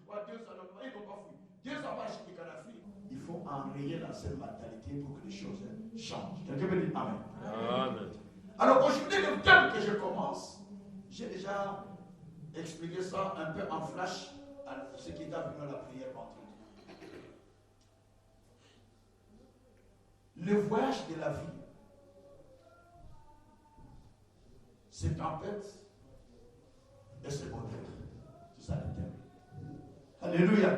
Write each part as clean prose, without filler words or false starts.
crois Dieu ça ne ils n'ont pas fui. Dieu ça va acheter Kadhafi. Il faut enrayer la seule mentalité pour que les choses changent. Quelqu'un veut dire Amen. Amen. Alors aujourd'hui, le thème que je commence, j'ai déjà expliqué ça un peu en flash à ce qui est arrivé à la prière vendredi. Le voyage de la vie, c'est tempête et c'est bonheur. C'est ça le thème. Alléluia.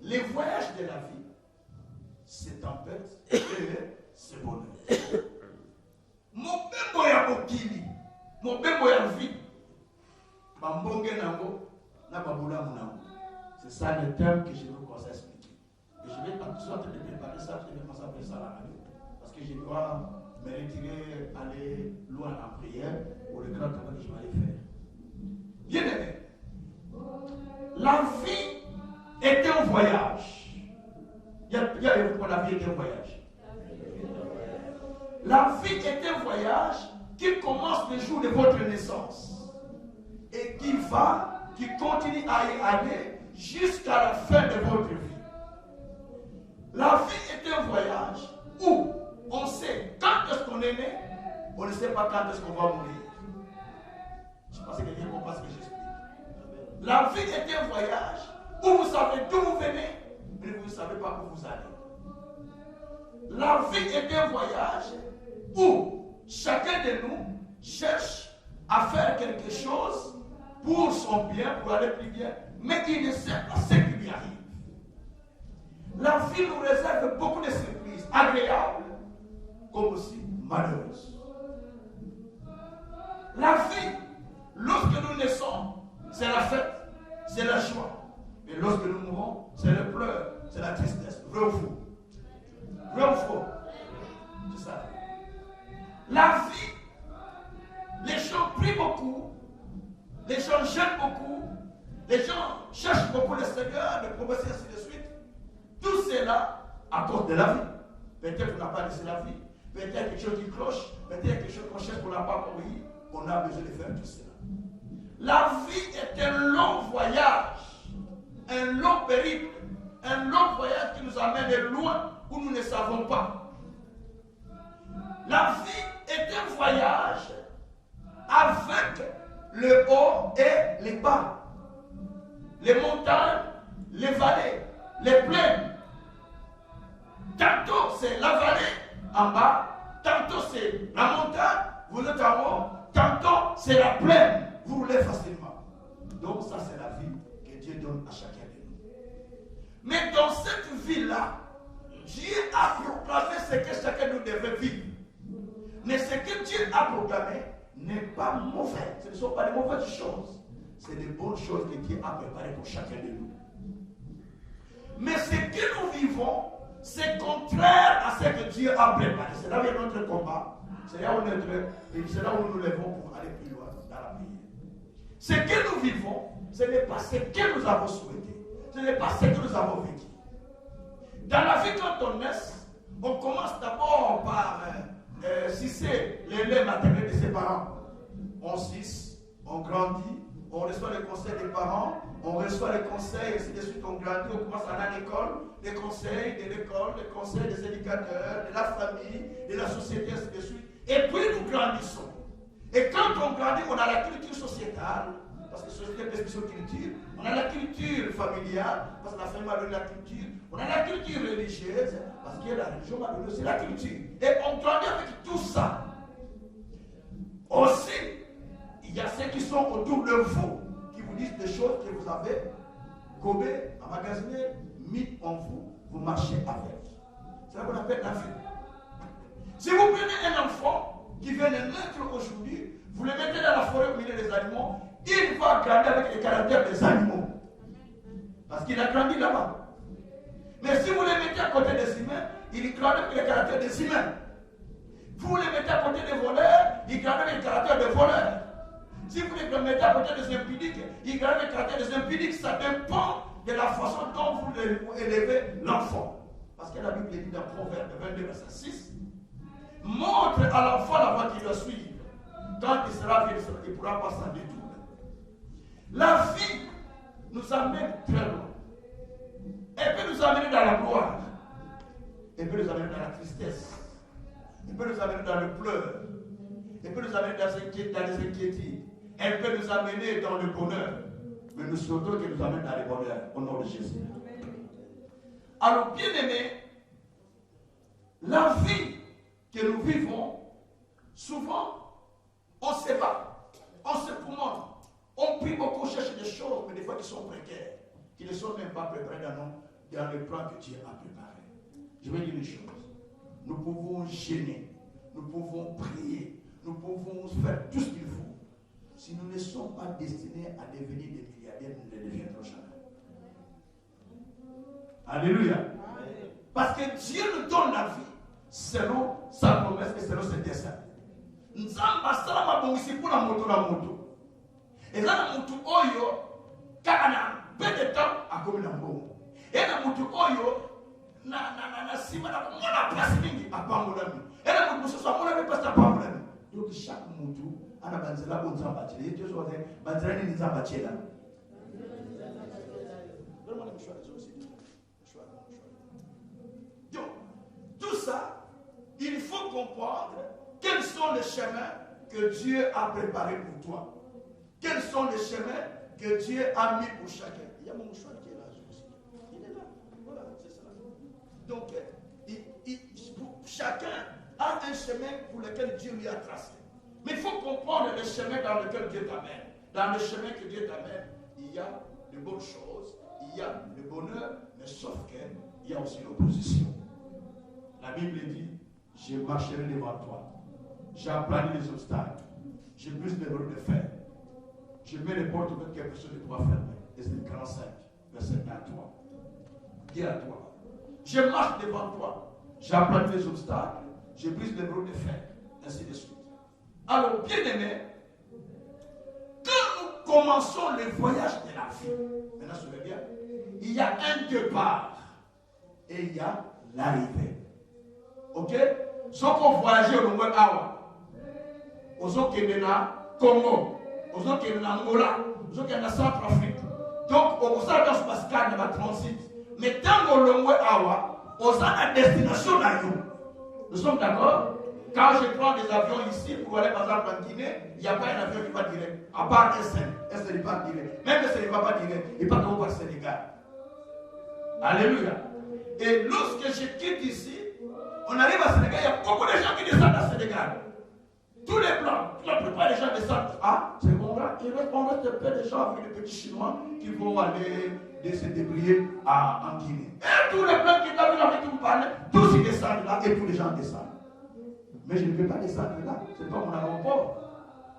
Les voyages de la vie, c'est tempête et c'est bonheur. Mon bembo ya mokili, mon bembo ya vie, bambonge nango, na babula nango. C'est ça le thème que je veux qu'on s'explique. Et je vais en sorte de préparer ça, je vais commencer à faire ça à la radio. Parce que je dois me retirer, aller loin en prière pour le grand travail que je vais aller faire. Bien aimé, la vie est un voyage. Il y a la vie est un voyage. La vie est un voyage qui commence le jour de votre naissance et qui continue à y aller jusqu'à la fin de votre vie. La vie est un voyage où on sait quand est-ce qu'on est né, on ne sait pas quand est-ce qu'on va mourir. Je pense que quelqu'un comprend ce que j'explique. La vie est un voyage où vous savez d'où vous venez, mais vous ne savez pas où vous allez. La vie est un voyage où chacun de nous cherche à faire quelque chose pour son bien, pour aller plus bien, mais il ne sait pas ce qui lui arrive. La vie nous réserve beaucoup de surprises, agréables, comme aussi malheureuses. La vie, lorsque nous naissons, c'est la fête, c'est la joie. Mais lorsque nous mourons, c'est le pleur, c'est la tristesse. Vrai ou faux? Vrai ou faux? C'est ça. La vie, les gens prient beaucoup, les gens jeûnent beaucoup, les gens cherchent beaucoup le Seigneur, le progresser ainsi de suite. Tout cela à cause de la vie. Peut-être qu'on n'a pas laissé la vie, peut-être quelque chose qui cloche, peut-être quelque chose qu'on cherche qu'on n'a pas compris. On a besoin de faire tout cela. La vie est un long voyage, un long périple, un long voyage qui nous amène de loin où nous ne savons pas. La vie est un voyage avec le haut et les bas, les montagnes, les vallées, les plaines. Tantôt c'est la vallée en bas, tantôt c'est la montagne, vous êtes en haut, tantôt c'est la plaine, vous roulez facilement. Donc ça c'est la vie que Dieu donne à chacun de nous. Mais dans cette vie-là, Dieu a proclamé ce que chacun de nous devait vivre. Mais ce que Dieu a proclamé n'est pas mauvais. Ce ne sont pas des mauvaises choses. C'est des bonnes choses que Dieu a préparées pour chacun de nous. Mais ce que nous vivons, c'est contraire à ce que Dieu a préparé. C'est là où est notre combat. C'est là où nous nous levons pour aller plus loin dans la prière. Ce que nous vivons, ce n'est pas ce que nous avons souhaité. Ce n'est pas ce que nous avons vécu. Dans la vie, quand on naît, on commence d'abord par sucer les laits maternels de ses parents. On suce, on grandit, on reçoit les conseils des parents, on reçoit les conseils, et ainsi de suite, on grandit, on commence à aller à l'école, les conseils de l'école, les conseils des éducateurs, de la famille, de la société, ainsi de suite. Et puis nous grandissons. Et quand on grandit, on a la culture sociétale, parce que société est sur culture. On a la culture familiale, parce que la famille m'a donné la culture. On a la culture religieuse, parce que la religion m'a donné aussi la culture. Et on grandit avec tout ça. Aussi, il y a ceux qui sont autour de vous, qui vous disent des choses que vous avez gobées, emmagasinées, mis en vous, vous marchez avec. C'est ça qu'on appelle la vie. Si vous prenez un enfant qui vient de naître aujourd'hui, vous le mettez dans la forêt au milieu des animaux, il va grandir avec les caractères des animaux. Parce qu'il a grandi là-bas. Mais si vous le mettez à côté des humains, il grandit avec les caractères des humains. Vous le mettez à côté des voleurs, il grandit avec les caractères des voleurs. Si vous le mettez à côté des impudiques, il grandit avec les caractères des impudiques. Ça dépend de la façon dont vous élevez l'enfant. Parce que la Bible dit dans Proverbe 22, verset 6, montre à l'enfant la voie qu'il doit suivre. Quand il sera vieux, il ne pourra pas s'en détourner. La vie nous amène très loin. tristesse. Elle peut nous amener dans le pleur. Elle peut nous amener dans les inquiétudes. Elle peut nous amener dans le bonheur. Mais nous souhaitons qu'elle nous amène dans le bonheur. Au nom de Jésus. Alors, bien aimés, la vie que nous vivons, souvent, on se bat, on se commande, on prie beaucoup, on cherche des choses, mais des fois qui sont précaires, qui ne sont même pas préparées dans le plan que Dieu a préparé. Je vais dire une chose. Nous pouvons gêner, nous pouvons prier, nous pouvons faire tout ce qu'il faut. Si nous ne sommes pas destinés à devenir des milliardaires, nous ne le deviendrons jamais. Alléluia. Parce que Dieu nous donne la vie selon sa promesse et selon ses desseins. Nzamba salama bongisi pour la moto. Et là, la moto oyo, car on a peu de temps à comme la moto. Et la moto oyo, na sima na mona place mingi à pambolami. Et la moto ce soit mona place à pambolami. Donc chaque moto, on a banzela bon nzamba tchela. Et Dieu soit banzela ni nzamba tchela. Donc, tout ça, il faut comprendre quels sont les chemins que Dieu a préparés pour toi. Quels sont les chemins que Dieu a mis pour chacun. Il y a mon choix qui est là aussi. Il est là. Voilà, c'est ça. Donc, chacun a un chemin pour lequel Dieu lui a tracé. Mais il faut comprendre le chemin dans lequel Dieu t'amène. Dans le chemin que Dieu t'amène, il y a de bonnes choses, il y a le bonheur, mais sauf qu'il y a aussi l'opposition. La Bible dit, je marcherai devant toi. J'aplanis les obstacles. Je brise les roues de fer. Je mets les portes ouvertes que personne ne pourra fermer. Ésai 45, verset 1 à 3. Dis à toi. Je marche devant toi. J'aplanis les obstacles. Je brise les roues de fer. Ainsi de suite. Alors, bien aimé, quand nous commençons le voyage de la vie, maintenant, souvenez bien, il y a un départ et il y a l'arrivée. Ok? Ceux qui ont voyagé au Longue Awa, aux gens qui sont au Congo, aux gens qui sont en Angola, aux gens qui sont en Centrafrique. Donc, au Boussard, dans ce pascal, il y a un transit. Mais tant au Longue Awa, aux gens à destination à nous. Nous sommes d'accord? Quand je prends des avions ici pour aller par exemple en Guinée, il n'y a pas un avion qui va direct. À part SN. SN, il part direct. Même SN, il ne va pas direct. Il part au Sénégal. Alléluia. Et lorsque je quitte ici, on arrive à Sénégal, il y a beaucoup de gens qui descendent à Sénégal. Tous les blancs, la plupart des gens descendent. Ah, c'est bon là. Il reste peu de gens avec les petits Chinois qui vont aller se débrouiller en Guinée. Et tous les blancs qui sont avec qui vous parlez, tous ils descendent là et tous les gens descendent. Mais je ne vais pas descendre là. Ce n'est pas mon aéroport.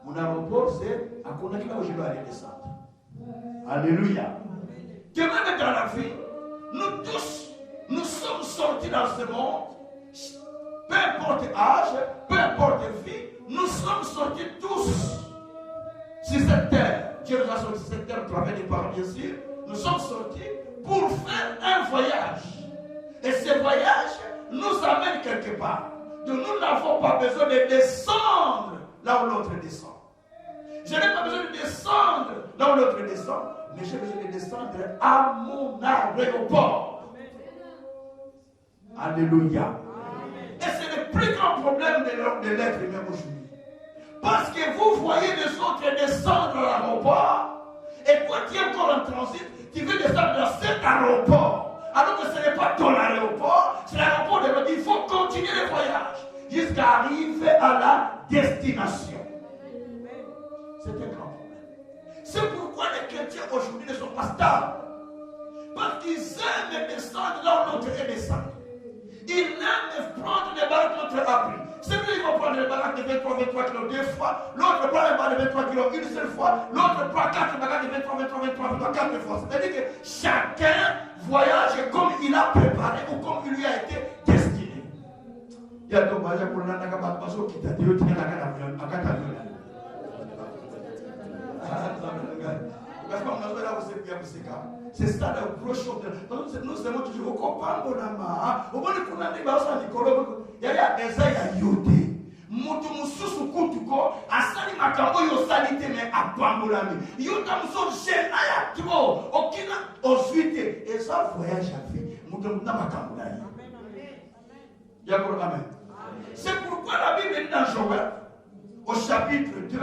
Mon aéroport, c'est à Conakry là où je dois aller descendre. Alléluia. Que même dans la vie, nous tous, nous sommes sortis dans ce monde. Peu importe âge, peu importe vie, nous sommes sortis tous sur cette terre. Dieu nous a sortis sur cette terre au travers des parents, bien sûr. Nous sommes sortis pour faire un voyage. Et ce voyage nous amène quelque part. Donc nous n'avons pas besoin de descendre là où l'autre descend. Je n'ai pas besoin de descendre là où l'autre descend, mais j'ai besoin de descendre à mon aéroport. Alléluia. Et c'est le plus grand problème de l'être humain aujourd'hui. Parce que vous voyez les autres descendre à l'aéroport, et toi tu es encore en transit, tu veux descendre dans cet aéroport. Alors que ce n'est pas ton aéroport, c'est l'aéroport de l'autre. Il faut continuer le voyage jusqu'à arriver à la destination. C'est un grand problème. C'est pourquoi les chrétiens aujourd'hui ne sont pas stables. Parce qu'ils aiment descendre là où l'autre est descendu. Ils aiment prendre les baraques que l'autre a pris. Celui qui va prendre les baraques de 23 kilos 2 fois, l'autre prend les baraques de 23 kilos une seule fois, l'autre prend 4 baraques de 23, 4 fois. C'est-à-dire que chacun voyage comme il a préparé ou comme il lui a été destiné. Il y a donc voyage pour l'année qui t'a dit que tu c'est ça le gros choc. Nous sommes toujours au copain. Il y a des gens qui mutu mususu kutuko asali makambo yo salite me apambolami yuta muso jena ya tro okina osuite et ça voyage à vie mutu na makambo na Amen. Amen. C'est pourquoi la Bible dit dans Joël, au chapitre 2,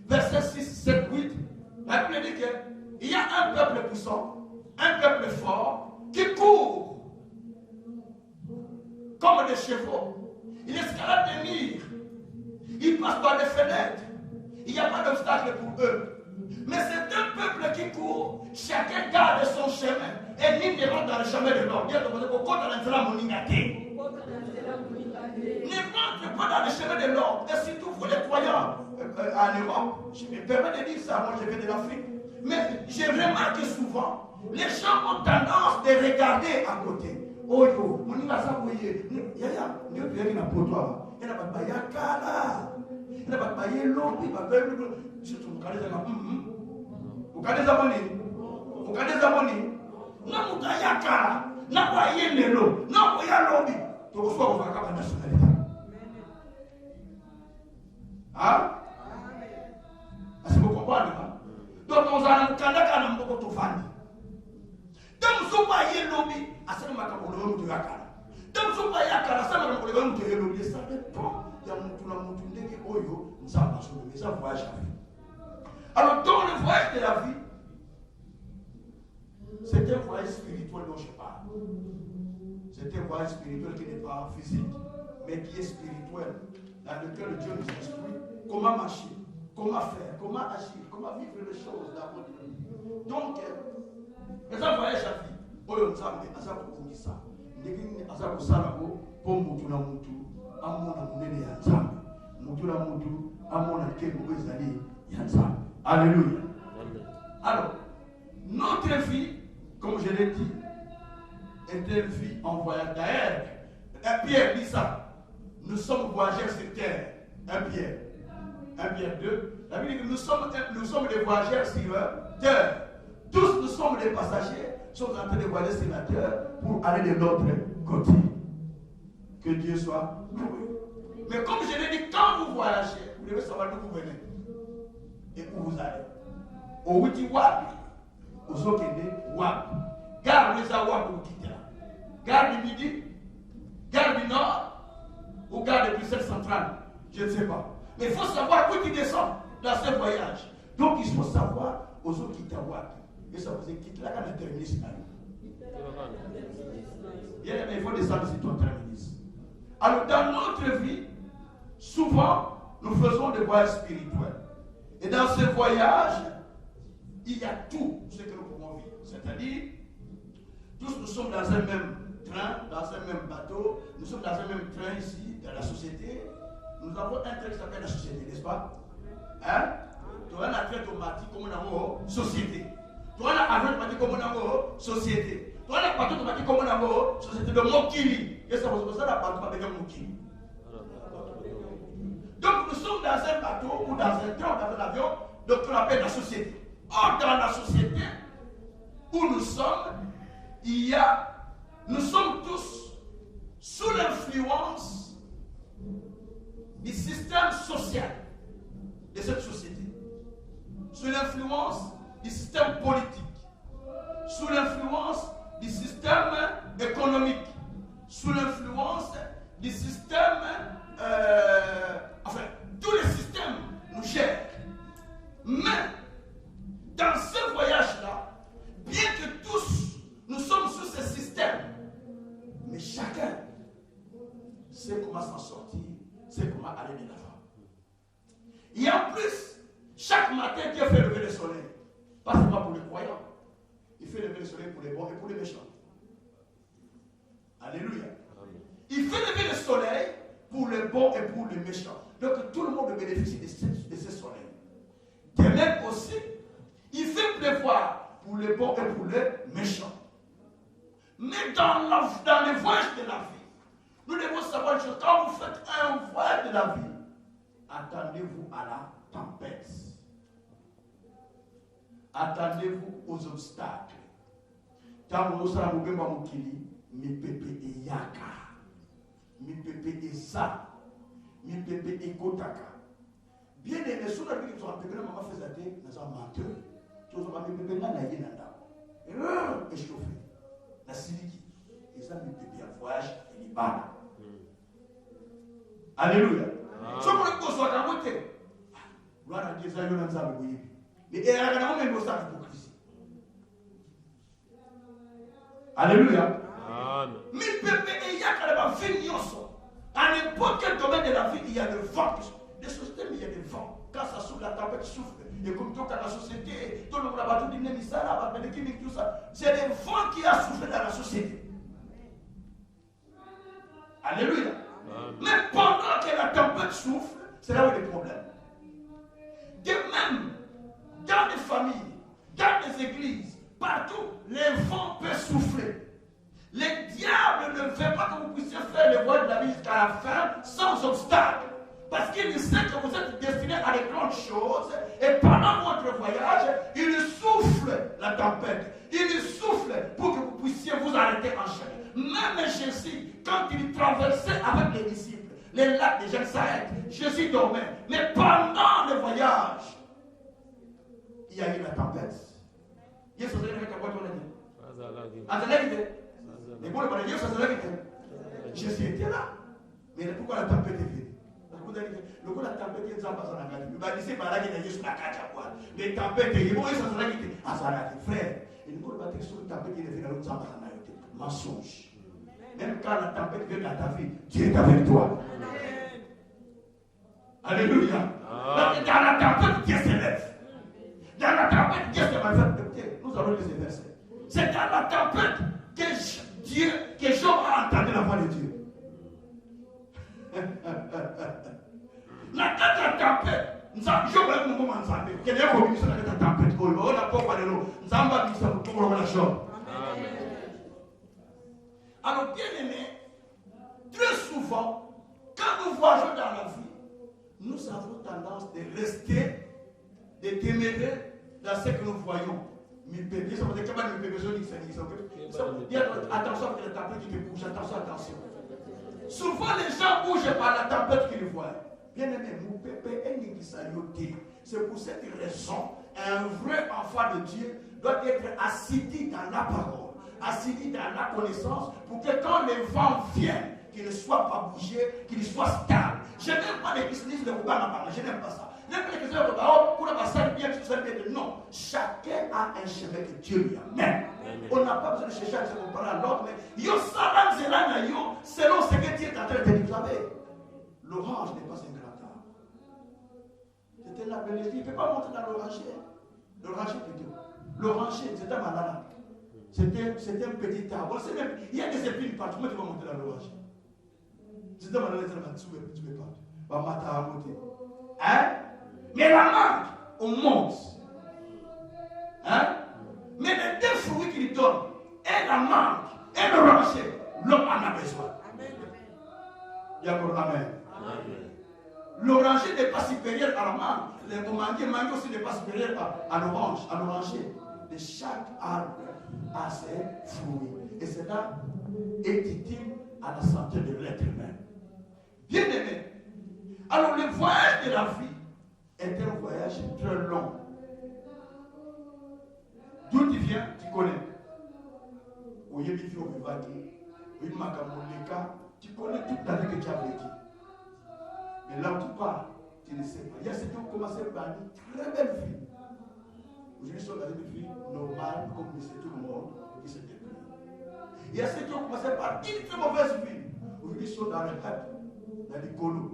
versets 6, 7, 8, la Bible dit qu'il y a un peuple puissant, un peuple fort, qui court comme des chevaux. Il escalade des murs, il passe par des fenêtres. Il n'y a pas d'obstacle pour eux. Mais c'est un peuple qui court, chacun garde son chemin. Et nul ne rentre dans le chemin de l'ordre. Ne rentre pas dans le chemin de l'ordre. Et surtout vous les croyants en Europe, je me permets de dire ça, moi je viens de l'Afrique. Mais j'ai remarqué souvent, les gens ont tendance de regarder à côté. Oh yo, on y va ça pour y yaya, nous devons na poto. Et là ba ya kala. Et là ba ye lombi ba be surtout vous connaissez ça. Vous connaissez ça moni? Vous connaissez ça moni? Na mutaya kala, na ba ye lelo, na ba ya lombi. To ko so ba ka nationalité. Hein? Est-ce que vous comprenez? Donc on a un candidat qui a beaucoup de fans. Donc nous sommes pas y lobby. Asana makabolo mutu yakala. Donc nous sommes pas yakala. Asana makabolo mutu lobby. Ça dépend. Il y a mutu na mutu ndenge oyo. Nous sommes pas sur le message voyage à vie. Alors dans le voyage de la vie, c'est un voyage spirituel dont je parle. C'est un voyage spirituel qui n'est pas physique, mais qui est spirituel, dans lequel Dieu nous instruit comment marcher, comment faire, comment agir, comment vivre les choses dans votre vie. Donc, les voyages à vie, oyo nzambe aza kokungisa ndenge aza kosala ngo po mutu na mutu amona munene ya nzambe, mutu na mutu amona nkembo ezali ya nzambe. Alléluia. Alors, notre vie, comme je l'ai dit, est une vie en voyage d'air. Pierre dit ça. Nous sommes voyageurs sur terre. 1 Pierre 2. La Bible dit que nous sommes des voyageurs sur terre. Tous nous sommes des passagers, sommes en train de voyager sur la terre pour aller de l'autre côté. Que Dieu soit loué. Mais comme je l'ai dit, quand vous voyagez, vous devez savoir d'où vous venez et où vous allez. Au Witi Wapi, au Zokende Wapi. Gare les Awap ou Kitela. Gare du Midi, gare du Nord ou gare de Bruxelles centrale. Je ne sais pas. Mais il faut savoir où tu descends dans ce voyage. Donc il faut savoir aux autres qui t'awapi. Et ça vous quitte là quand on termine ce bien, mais il faut descendre sur ton terminus. Alors dans notre vie, souvent, nous faisons des voyages spirituels. Et dans ce voyage, il y a tout ce que nous pouvons vivre. C'est-à-dire, tous nous sommes dans un même train, dans un même bateau, nous sommes dans un même train ici, dans la société. Nous avons un train qui s'appelle la société, n'est-ce pas? Hein? Tu as un train automatique comme une société. Tu as un avion automatique comme une société. Tu as un bateau automatique comme une société de Mokili. Et ça vous ça la bateau avec un Mokili. Donc nous sommes dans un bateau ou dans un train ou dans un avion, donc on appelle la société. Or dans la société où nous sommes, nous sommes tous sous l'influence du système social de cette société, sous l'influence du système politique, sous l'influence du système économique, sous l'influence du système, enfin, tous les systèmes nous gèrent. Mais, dans ce voyage-là, bien que tous nous sommes sous ce système, mais chacun sait comment s'en sortir, sait comment aller de l'avant. Et en plus, chaque matin, Dieu fait lever le soleil. Pas seulement pour les croyants. Il fait lever le soleil pour les bons et pour les méchants. Alléluia. Il fait lever le soleil pour les bons et pour les méchants. Donc tout le monde bénéficie de ce soleil. De même aussi, il fait pleuvoir pour les bons et pour les méchants. Mais dans le voyage de la vie, nous devons savoir une chose. Quand vous faites un voyage de la vie, attendez-vous à la tempête. Attendez-vous aux obstacles. Tant que vous savez, vous avez mi pepe et yaka, mi pepe et ça, mi pepe et kotaka. Bien aimé, si on a vu que tu as pepé, maman fait ça, nous avons menteur. Tu as mis pepe là, il y a un échauffé. La siliki. Et ça, mi pepe en voyage, il est bas. Alléluia. Ce qu'on est soit à côté. Voilà, Dieu, ça y est, on a ça. Mais il y a un même ça hypocrisie. Alléluia. Mais il y a quand même un vignoso. À n'importe quel domaine de la vie, il y a le vent. Des sociétés, il y a des vents. Quand ça souffle, la tempête souffle. Et comme tout dans la société, tout le monde a tout dit, tout ça. C'est le vent qui a soufflé dans la société. Alléluia. Mais pendant que la tempête souffle, c'est là où il y a des problèmes. De même, dans les familles, dans les églises, partout, les vents peuvent souffler. Les diables ne veulent pas que vous puissiez faire les voies de la vie jusqu'à la fin sans obstacle. Parce qu'il sait que vous êtes destiné à des grandes choses. Et pendant votre voyage, il souffle la tempête. Il souffle pour que vous puissiez vous arrêter en chemin. Même Jésus, quand il traversait avec les disciples les lacs de Gensaret, Jésus dormait. Mais pendant le voyage, il y a eu la tempête. Jésus était là. Mais pourquoi la tempête est venue? Le la tempête est les tempêtes, frère. Et nous avons dit que la tempête est venue mensonge. Même quand la tempête vient dans ta vie, Dieu est avec toi. Alléluia. Dans la tempête, Dieu s'élève. Dans la tempête, Dieu se manifeste. Nous allons lire ces versets. C'est dans la tempête que Job a entendu la voix de Dieu. La tempête, nous avons un moment ensemble. Quel est le commission de la tempête? On n'a pas parlé de l'eau. Nous avons dit ça pour la chose. Alors, bien aimé, très souvent, quand nous voyageons dans la vie, nous avons tendance de rester, de demeurer dans ce que nous voyons. Attention que la tempête qui te bouge, attention. Souvent les gens bougent par la tempête qu'ils voient. Bien aimé, mon pépé est une saluté. C'est pour cette raison, un vrai enfant de Dieu doit être assidu dans la parole, assidu dans la connaissance, pour que quand les vents viennent, qu'il ne soit pas bougé, qu'il soit stable. Je n'aime pas les christianismes de Obama, je n'aime pas ça. Non, chacun a un chemin que Dieu lui amène. On n'a pas besoin de chercher à se comparer à l'autre, mais selon ce que Dieu est en train de te dire. Vous savez, l'orange n'est pas un grand arbre. C'est un arbre, il ne peut pas monter dans l'oranger. L'oranger plutôt. L'oranger, c'est un malade. C'est un petit arbre. Il y a des épines partout. Comment tu vas monter dans l'oranger? C'est un malade, tu ne peux pas. Hein? Mais la mangue, on monte. Hein? Mais les deux fruits qu'il donne, et la mangue, et l'oranger, l'homme en a besoin. Amen. L'oranger n'est pas supérieur à la mangue. Le mangue aussi n'est pas supérieur à l'orange, à l'oranger. De chaque arbre a ses fruits. Et cela est utile à la santé de l'être humain. Bien aimé. Alors le voyage de la vie est un voyage très long. D'où tu viens, tu connais. Tu connais toute la vie que tu as vécue. Mais là où tu pars, tu ne sais pas. Il y a ceux qui ont commencé par une très belle vie. Aujourd'hui, ils sont dans une vie normale, comme c'est tout le monde, qui se déprime. Il y a ceux qui ont commencé par une très mauvaise vie. Aujourd'hui, ils sont dans le hype, dans les colos.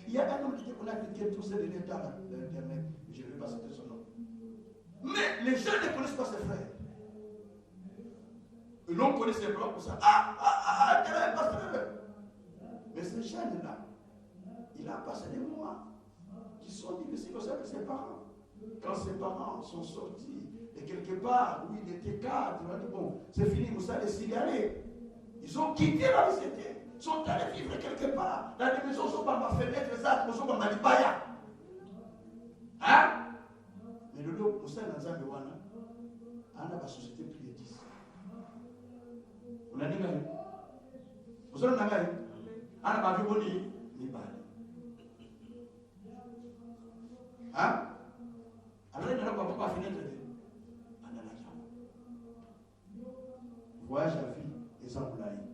Il y a un homme qui a fait tout ça de l'État dans l'Internet. Je ne vais pas citer son nom. Mais les gens ne connaissent pas ses frères. Et l'on connaît ses frères pour ça. Mais ce jeune-là, il a passé des mois qui sont difficiles aussi avec ses parents. Quand ses parents sont sortis de quelque part où il était cadre, il a dit bon, c'est fini, vous savez s'y aller. Ils ont quitté la vie, ils sont allés vivre quelque part. Dans les maisons, ils sont pas ma fenêtre, les autres, ils sont pas ma libaya. Hein? Mais le lot, vous savez, dans Zambewana, on a la société plus de 10. On a dit, vous savez, on a dit, on a vu, ni pas. Hein? Alors, il n'a pas fenêtre. On a la jambe. Voyage à vie, et ça vous l'a dit.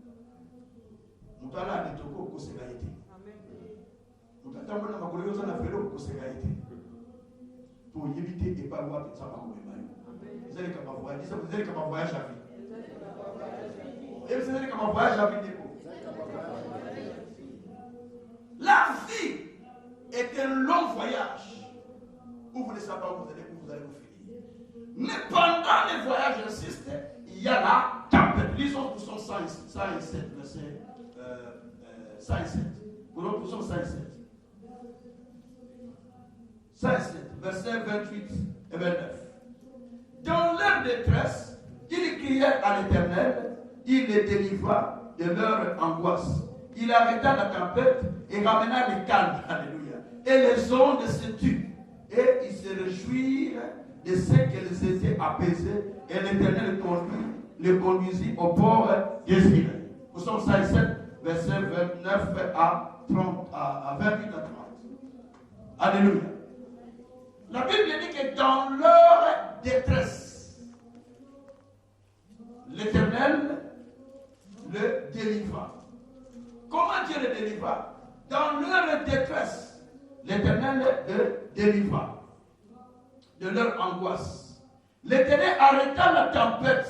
Mutala de toko ko sega été. nous en avons fait au Ségaïté. Pour éviter et pas voir que ça va vous vous allez comme un voyage, vous allez comme un voyage à vie. Et vous allez comme un voyage à vie. La vie est un long voyage où vous ne savez pas où vous allez vous finir. Mais pendant les voyages, j'insiste, il y a la tempête. Lisons pour son 107, verset 107. Pour son 107. 107, verset 28 et 29. Dans leur détresse, ils crièrent à l'Éternel, il les délivra de leur angoisse. Il arrêta la tempête et ramena le calme. Alléluia. Et les ondes se turent. Et ils se réjouirent de ce qu'elles étaient apaisées. Et l'Éternel les conduisit au port des îles. Nous sommes 107, verset 29 à 28 à 30. Alléluia. La Bible dit que dans leur détresse, l'Éternel le délivra. Comment Dieu le délivra? Dans leur détresse, l'Éternel le délivra de leur angoisse. L'Éternel arrêta la tempête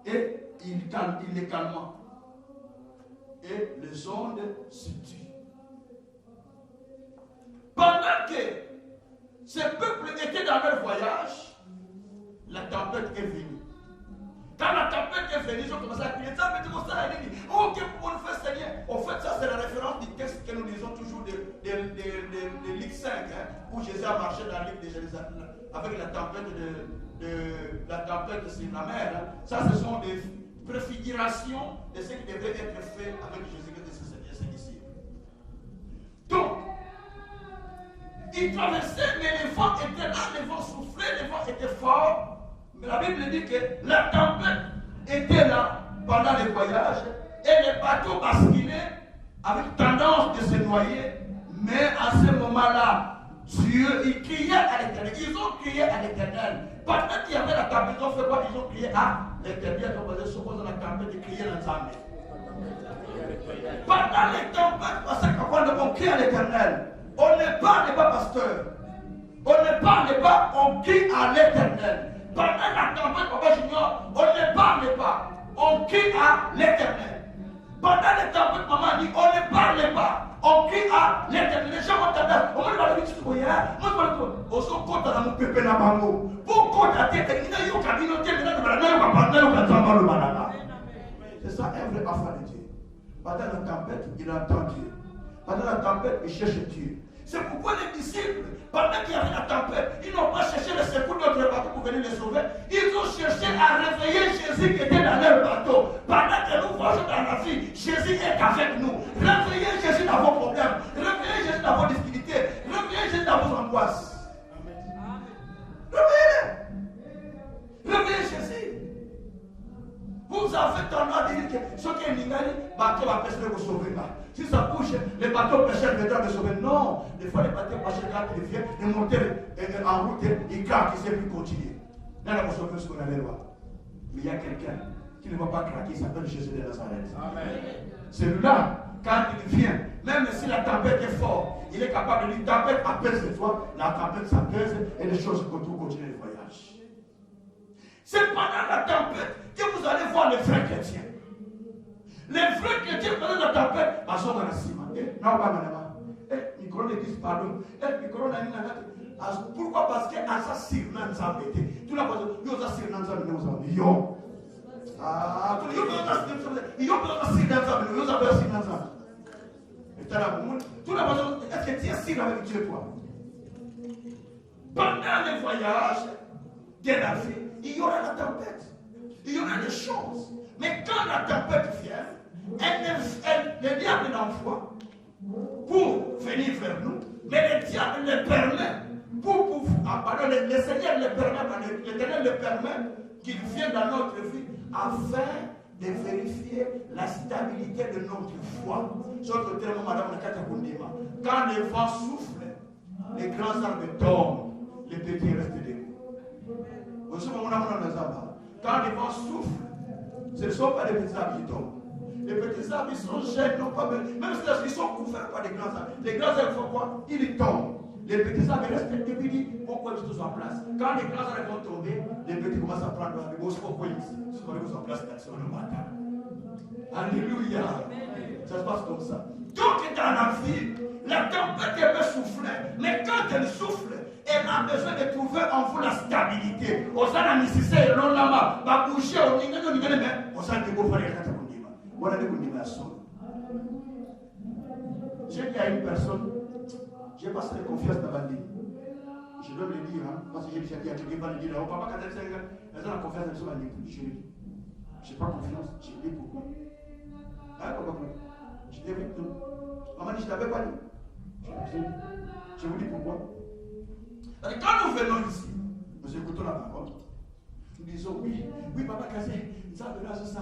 et il les calma. Et les ondes se turent. Pendant que ce peuple était dans leur voyage, la tempête est venue. Quand la tempête est venue, ils ont commencé à crier. Oh, qu'est-ce qu'on fait, Seigneur? En fait, ça, c'est la référence du texte que nous lisons toujours de Luc 5, où Jésus a marché dans l'île de Jérusalem avec la tempête sur la mer. Ça, ce sont des préfigurations de ce qui devait être fait avec Jésus-Christ et ses disciples. Donc, ils traversaient, mais les vents étaient là, les vents soufflaient, les vents étaient forts. Mais la Bible dit que la tempête était là pendant les voyages et les bateaux basculaient avec tendance de se noyer. Mais à ce moment-là, Dieu, il criait à l'Éternel. Ils ont crié à l'Éternel. Pendant qu'il y avait la tempête, ils ont fait quoi? Ils ont crié à l'Éternel. Donc, on suppose la tempête de crier ensemble. Pendant les tempêtes, parce que quand on crie à l'Éternel, on ne parle pas, pasteur. On ne parle pas, on crie à l'Éternel. Pendant la tempête, Papa Junior, on ne parle pas, on crie à l'Éternel. Pendant les tempêtes, maman dit, on ne parle pas, on crie à l'Éternel. Les gens vont t'attendre. On va le dire, on va le dire, on se compte dans mon pépé na bango. Pour compte à tête, il y a une communauté, c'est ça un vrai enfant de Dieu. Pendant la tempête, il entend Dieu. Pendant la tempête, il cherche Dieu. C'est pourquoi les disciples, pendant qu'il y avait la tempête, ils n'ont pas cherché le secours de notre bateau pour venir les sauver. Ils ont cherché à réveiller Jésus qui était dans leur bateau. Pendant que nous voyageons dans la vie, Jésus est avec nous. Réveillez Jésus dans vos problèmes. Réveillez Jésus dans vos difficultés. Réveillez Jésus dans vos angoisses. Réveillez-le. Réveillez Jésus. Vous avez tendance à dire que ce qui est Ningali, bateau va pêcher vous sauver. Si ça bouge, les bateaux pêcheurs viendront me sauver. Non, des fois les bateaux pêcheurs, quand ils viennent, ils montent en route, ils craquent, ils ne savent plus continuer. Là, on va sauver ce qu'on allait voir. Mais il y a quelqu'un qui ne va pas craquer, il s'appelle Jésus de Nazareth. Celui-là, quand il vient, même si la tempête est forte, il est capable de dire, tempête apaise-toi, la tempête s'apaise et les choses continuent le voyage. C'est pendant la tempête que vous allez voir les vrais chrétiens. Les vrais chrétiens pendant la tempête, ils sont dans la ciment. Non, pas maintenant. Micro l'église, pardon. Micro n'a pas. Pourquoi? Parce que Asa Sir Nanza bête. Tout la chose, Yosa Sir Nanza nous yo. Ah, tout le monde Yo peut Sir Nanza, Yosa peut Sir Nanza. Et t'as la monde. Tout la chose, est-ce que tu es Sir avec Dieu toi? Pendant les voyages de la vie, il y aura la tempête. Il y aura des choses. Mais quand la tempête vient, le diable l'envoie pour venir vers nous, mais le diable le permet le Seigneur le permet, l'Éternel le permet qu'il vienne dans notre vie afin de vérifier la stabilité de notre foi. Sur le terme, madame, quand le vent souffle, les grands arbres tombent, les petits restent debout. Quand le vent souffle, ce ne sont pas les petits arbres qui tombent. Les petits arbres, ils sont jeunes, non pas même si ils sont couverts par des grands arbres. Les grands arbres font quoi? Ils tombent. Les petits arbres restent et puis disent pourquoi ils sont en place. Quand les grands arbres vont tomber, les petits commencent à prendre les beaux pourquoi ils sont en place d'action le matin. Alléluia. Ça se passe comme ça. Donc dans la vie, la tempête peut souffler, mais quand elle souffle, elle a besoin de trouver en vous la stabilité. Osana nisise lolama, ba bouger au ninga no ninga mais osana de beau faire kata kundima. Voilà de kundima son. J'ai dit à une personne, j'ai pas de confiance dans Bandi. Je dois le dire, hein, parce que j'ai déjà dit à quelqu'un de dire, oh papa quand elle a la confiance dans Bandi, je lui dis, j'ai pas confiance, je lui dis pourquoi. Ah pourquoi? Je dis oui, non. Maman dit, je t'avais pas dit. Je vous dis pourquoi. Et quand nous venons ici, nous écoutons la parole, nous disons oui, papa Kassé, ça verra ce ça.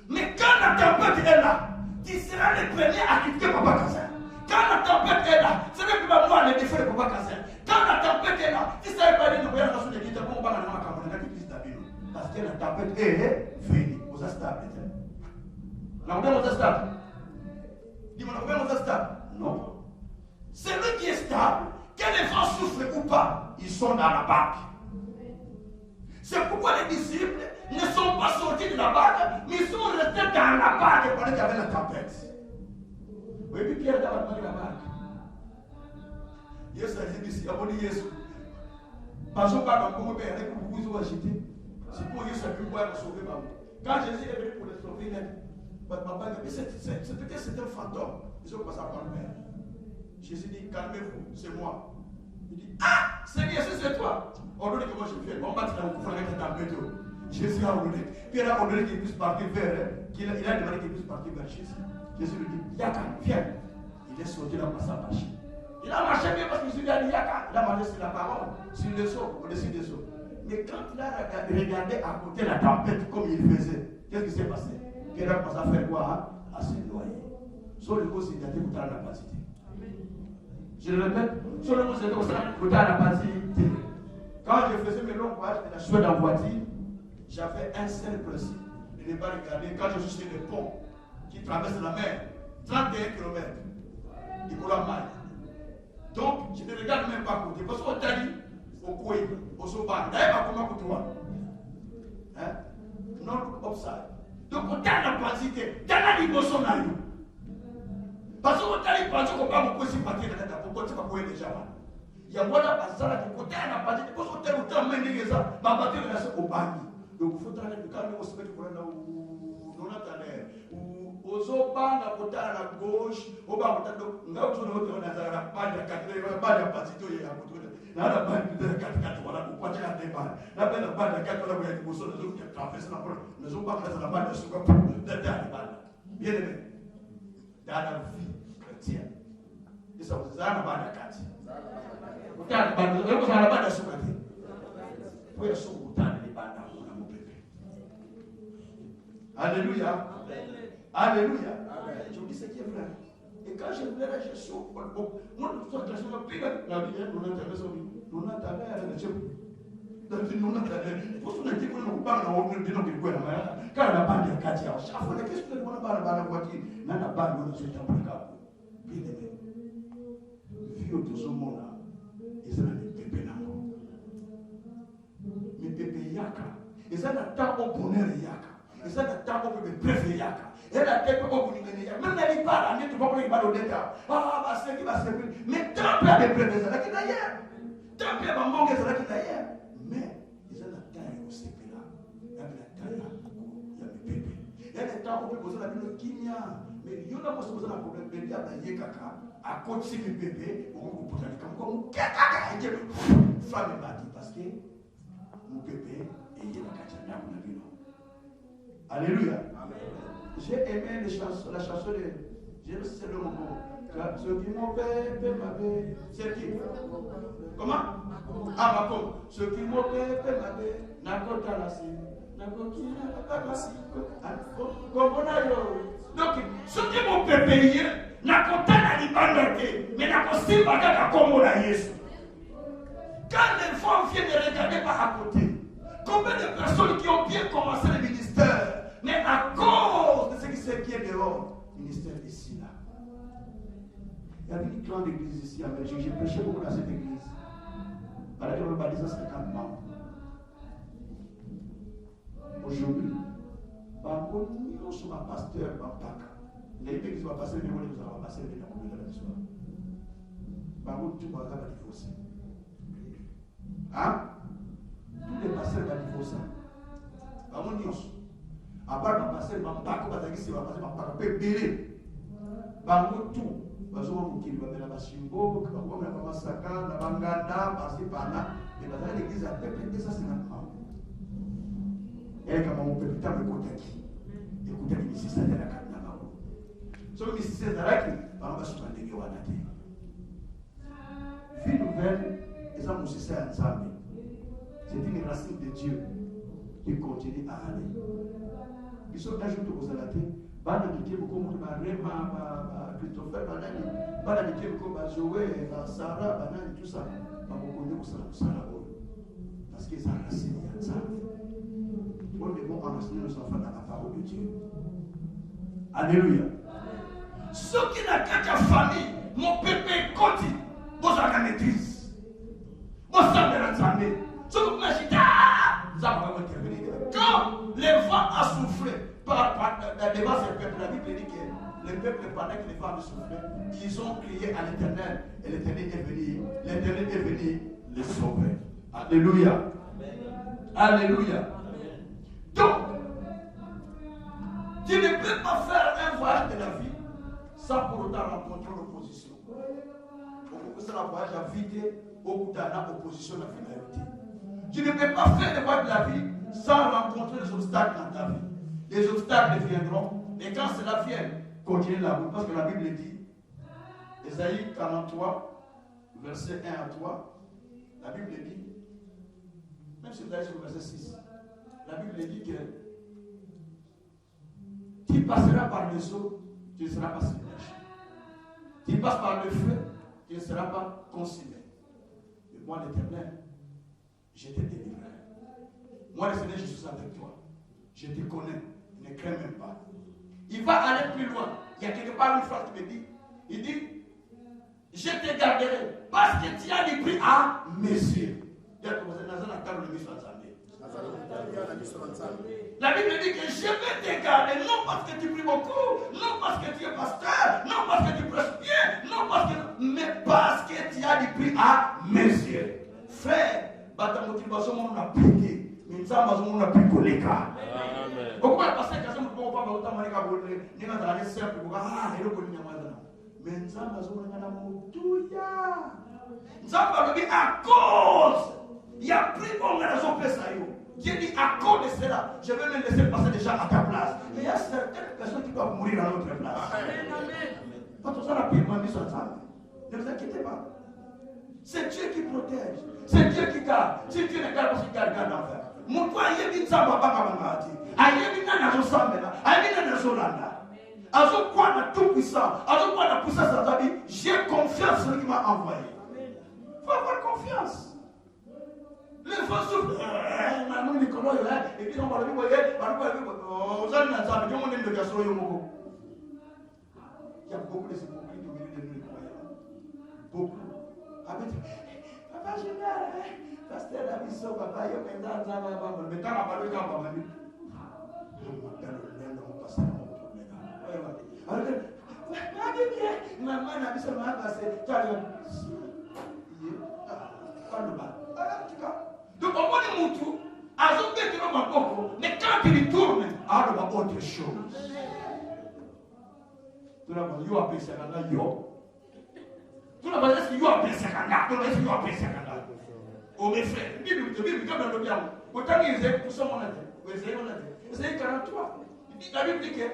Mais quand la tempête est là, tu seras le premier à quitter papa Kassé. Quand la tempête est là, ce n'est plus pas moi le défaut de papa Kassé. Quand la tempête est là, tu ne savais pas dire nous voyons dans ce qui est bon, parce que la tempête est finie. Vous êtes stable. La vous êtes stable. Dis-moi, vous êtes stable. Non. Celui qui est stable, que les vents soufflent ou pas, ils sont dans la barque. C'est pourquoi les disciples ne sont pas sortis de la barque, mais ils sont restés dans la barque pendant qu'il y avait la tempête. Vous voyez, Pierre dans la barque. Yesu a dit ici, abonné Yesu. Parce que pas comme vous avez beaucoup de agité. C'est pour Yesu a pu pouvoir sauver maman. Quand Jésus est venu pour le sauver, il a dit, c'est peut-être c'est un fantôme. Ils ont commencé à prendre peur. Jésus dit, calmez-vous, c'est moi. Il dit, ah, c'est Jésus, c'est toi. Ordonnez que moi je fais. On va te faire un peu de Jésus a ordonné. Pierre a ordonné qu'il puisse partir vers, il a demandé qu'il puisse partir vers Jésus. Jésus lui dit, Yaka, viens. Il est sorti là, passant à marcher. Il a marché bien parce que Jésus lui a dit, Yaka. Il a marché sur la parole, sur les eaux, au-dessus des eaux. Mais quand il a regardé à côté la tempête comme il faisait, qu'est-ce qui s'est passé? Pierre a commencé à faire quoi? À se noyer. Sur le coup, c'est d'aller pour la capacité. Je le répète, sur le coup, c'est pour la capacité. Quand je faisais mes longs voyages de la Suède en voiture, j'avais un seul principe. Je n'ai pas regardé quand je suis sur le pont qui traverse la mer, 31 km, du Colombagne. Donc, je ne regarde même pas à côté. Parce qu'on t'a dit, au Koué, au Soban, d'ailleurs, comment pour toi? Non, upside. Donc, on t'a la capacité, t'as la liboson à nous. Parce qu'on t'a dit, parce qu'on ne peut pas me partir de la pourquoi tu vas courir déjà. Il y a moi là, parce que côté à la partie, parce qu'on t'a dit, autant même les gens, ma partie de la au Bani. Donc, il faut traiter de calmer au sommet pour aller où on a l'air. Aux Oban, à côté à la gauche, au bas, à côté on a la balle de 4, la balle de partie, il y a un peu de. Là, la balle de 4, voilà, pour pas dire la déballe. La balle de 4, voilà, il y a des boussons, les autres qui traversent la balle. Les autres, la balle de souka pour la balle. Bien aimé. Dans la vie chrétienne. Et ça vous a la balle de 4. Vous avez la balle de souka. Vous avez la balle de bébé. Alléluia. Alléluia. Je vous dis ce qui est vrai. Et quand je voulais là, je souffre. Moi, je suis la vie, nous et ça n'a pas de préféré. Et la tête peut pas même la parle, elle ne peut pas au détail. Ah, c'est qui va se faire. Mais tant pis à préféré, ça qui d'ailleurs. Tant pis à maman, ça qui d'ailleurs. Mais ils ont la taille au CP là. Il y a la taille à il y a mes bébés. Il y a des temps où on peut poser la vie qui n'y a. Mais il y a pas poser un problème. Il y a des caca. À côté de mes bébés, on peut poser comme caca. Femme est bâtie parce que mon bébé est la cacha. Alléluia. J'ai aimé la chanson de Jésus, c'est le mot. Ceux qui m'ont fait m'avaient. C'est qui? Comment? Ah, ma com. Ceux qui m'ont fait m'avaient. Nakota la si. Nakota la si. Donc, ceux qui m'ont fait payer, Nakota la libandate. Mais Nakosi Bagaka comme la Yesu. Quand les femmes viennent de regarder par à côté, combien de personnes qui ont bien commencé le ministère? Mais à cause de ce qui s'est ministère ici, là. Il y avait une grande église ici en Belgique. J'ai prêché beaucoup dans cette église. Par laquelle on va dire 150 membres. Aujourd'hui, on sur ma pasteur, ma paca. L'église va passer, mais on va passer le temps de la soirée. Par contre, tout le monde va divorcer. Hein? Tous les pasteurs vont divorcer. Par contre, à part ma pasteur, ma paca, va passer ma paca, peut béler. Par contre, tout. Parce qu'on va mettre la chimbo, on va mettre la massacre, la banganda, parce que par là, et dans l'église, à peu près 250 membres. Et quand on peut putain me compter qui? Écoutez, le ministère de la Canada. Sur le ministère de la Canada, on va se prendre des guerres. Vie nouvelle, et ça, nous c'est ensemble. C'est une racine de Dieu qui continue à aller. Ils sont un jour de vous allater. Bana qui beaucoup de Rema, Christopher, Bana qui beaucoup de Joé, Sarah, Bana et tout ça. Beaucoup de vous parce qu'ils ont racine ensemble. On devons enseigner nos enfants dans la parole de Dieu. Alléluia. Ceux qui n'ont qu'à famille, mon pépé côté, vous avez la maîtrise. Vous avez la santé. Ceux qui m'agitent, vous avez intervenir. Quand les vents a soufflé devant ces peuples, la Bible dit que les peuples, pendant que les vents soufflaient, ils ont crié à l'Éternel. Et l'Éternel est venu. L'Éternel est venu les sauver. Alléluia. Alléluia. Donc, tu ne peux pas faire un voyage de la vie sans pour autant rencontrer l'opposition. Au ça, le voyage a vidé au bout d'un an, opposition à la finalité. Tu ne peux pas faire le voyage de la vie sans rencontrer les obstacles dans ta vie. Les obstacles viendront, et quand cela vient, continue la route. Parce que la Bible dit, Ésaïe 43, verset 1 à 3, la Bible dit, même si vous allez sur le verset 6, la Bible dit que tu passeras par les eaux, tu ne seras pas submergé. Tu passes par le feu, tu ne seras pas consumé. Et moi, l'Éternel, je te délivrerai. Moi, le Seigneur, je suis avec toi. Je te connais, ne crains même pas. Il va aller plus loin. Il y a quelque part une phrase qui me dit, il dit, je te garderai parce que tu as les prix à mes yeux. La Bible dit que je vais te garder, non parce que tu pries beaucoup, non parce que tu es pasteur, non parce que tu prêches bien, non parce que, mais parce que tu as des prix à mes yeux. Frère, ta motivation, on a prié, mais nous avons prié. Pourquoi parce que quand on va pas autant manier bolé, ni quand on est simple, il est connu maintenant. Mais nous avons un amour tout ya. Nous avons dit à cause. Il y a pris mon raison pour ça. Dieu dit à cause de cela, je vais le laisser passer déjà à ta place. Mais il y a certaines personnes qui doivent mourir à notre place. Amen. Quand on s'en a pris, moi, ne vous inquiétez pas. C'est Dieu qui protège. C'est Dieu qui garde. Si Dieu ne garde pas, il garde l'enfer. Mon toit, il y a une samba, papa, il y a une nana, Azo quoi de tout puissant, Azo quoi de puissance dans ta vie, j'ai confiance sur celui qui m'a envoyé. Il faut avoir confiance. Les vents soufflent. Et puis on va le voir, vous allez dans ça, mais on est de Gassoro Yomoko. Il y a beaucoup de hypocrites au milieu de nous, les croyants. Beaucoup. Papa, je vais, pasteur la mission, papa, il y a un temps, mais quand on a parlé, quand on a parlé, maman n'a pas seulement passé. Donc, on va dire Moutou, mais quand il tourne, alors on va autre chose. Tout le monde, you are pensé à yo. Tout le monde, est-ce que you are pensé à tout le monde, est-ce que you are pensé à oh, mes frères, Bible, comme le bien, autant qu'ils aient pour ça, on a dit. Vous avez 43. La Bible dit que